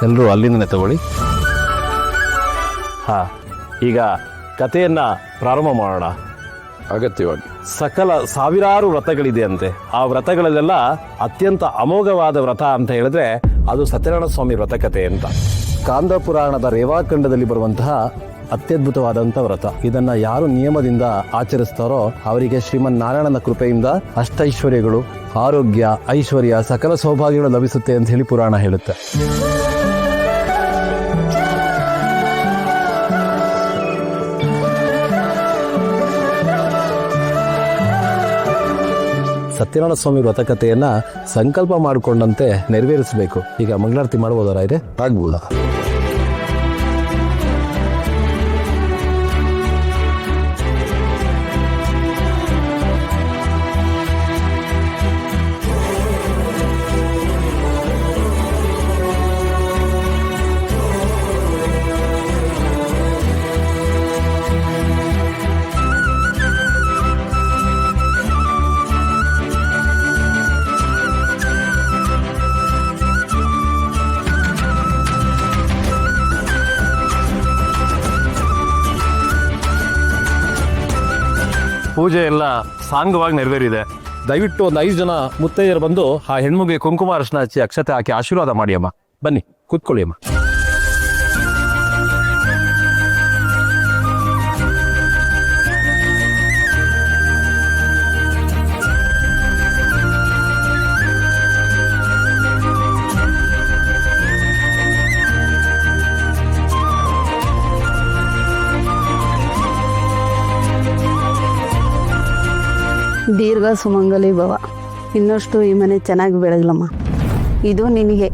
ಎಲ್ಲರೂ ಅಲ್ಲಿಂದನೇ ತಗೊಳ್ಳಿ. ಹಾಂ, ಈಗ ಕಥೆಯನ್ನ ಪ್ರಾರಂಭ ಮಾಡೋಣ. ಅಗತ್ಯವಾಗಿ ಸಕಲ ಸಾವಿರಾರು ವ್ರತಗಳಿದೆ ಅಂತೆ. ಆ ವ್ರತಗಳಲ್ಲೆಲ್ಲ ಅತ್ಯಂತ ಅಮೋಘವಾದ ವ್ರತ ಅಂತ ಹೇಳಿದ್ರೆ ಅದು ಸತ್ಯನಾರಾಯಣ ಸ್ವಾಮಿ ವ್ರತಕಥೆ ಅಂತ. ಕಾಂದ ಪುರಾಣದ ರೇವಾಖಂಡದಲ್ಲಿ ಬರುವಂತಹ ಅತ್ಯದ್ಭುತವಾದಂಥ ವ್ರತ. ಇದನ್ನ ಯಾರು ನಿಯಮದಿಂದ ಆಚರಿಸ್ತಾರೋ ಅವರಿಗೆ ಶ್ರೀಮನ್ ನಾರಾಯಣನ ಕೃಪೆಯಿಂದ ಅಷ್ಟೈಶ್ವರ್ಯಗಳು, ಆರೋಗ್ಯ, ಐಶ್ವರ್ಯ, ಸಕಲ ಸೌಭಾಗ್ಯಗಳು ಲಭಿಸುತ್ತೆ ಅಂತ ಹೇಳಿ ಪುರಾಣ ಹೇಳುತ್ತೆ. ಸತ್ಯನಾರಾಯಣ ಸ್ವಾಮಿ ವ್ರತಕಥೆಯನ್ನ ಸಂಕಲ್ಪ ಮಾಡಿಕೊಂಡಂತೆ ನೆರವೇರಿಸಬೇಕು. ಈಗ ಮಂಗಳಾರತಿ ಮಾಡ್ಬೋದಾರ ಇದೆ? ಆಗ್ಬೋದಾ? ಪೂಜೆ ಎಲ್ಲ ಸಾಂಗವಾಗಿ ನೆರವೇರಿದೆ. ದಯವಿಟ್ಟು ಒಂದು 5 ಜನ ಮುತ್ತೈದರು ಬಂದು ಆ ಹೆಣ್ಮುಗೆ ಕುಂಕುಮ ಅರಿಶಿನ ಹಚ್ಚಿ ಅಕ್ಷತೆ ಹಾಕಿ ಆಶೀರ್ವಾದ ಮಾಡಿ ಅಮ್ಮ. ಬನ್ನಿ ಕೂತ್ಕೊಳ್ಳಿ ಅಮ್ಮ. ದೀರ್ಘ ಸುಮಂಗಲಿ ಭವ. ಇನ್ನಷ್ಟು ಈ ಮನೆ ಚೆನ್ನಾಗಿ ಬೆಳಗಲಮ್ಮ. ಇದು ನಿನಗೆ.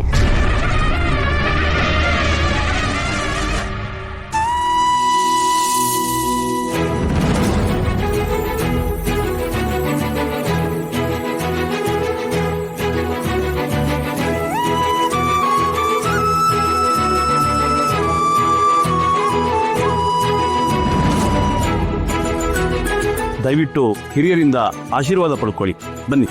ದಯವಿಟ್ಟು ಹಿರಿಯರಿಂದ ಆಶೀರ್ವಾದ ಪಡ್ಕೊಳ್ಳಿ. ಬನ್ನಿ.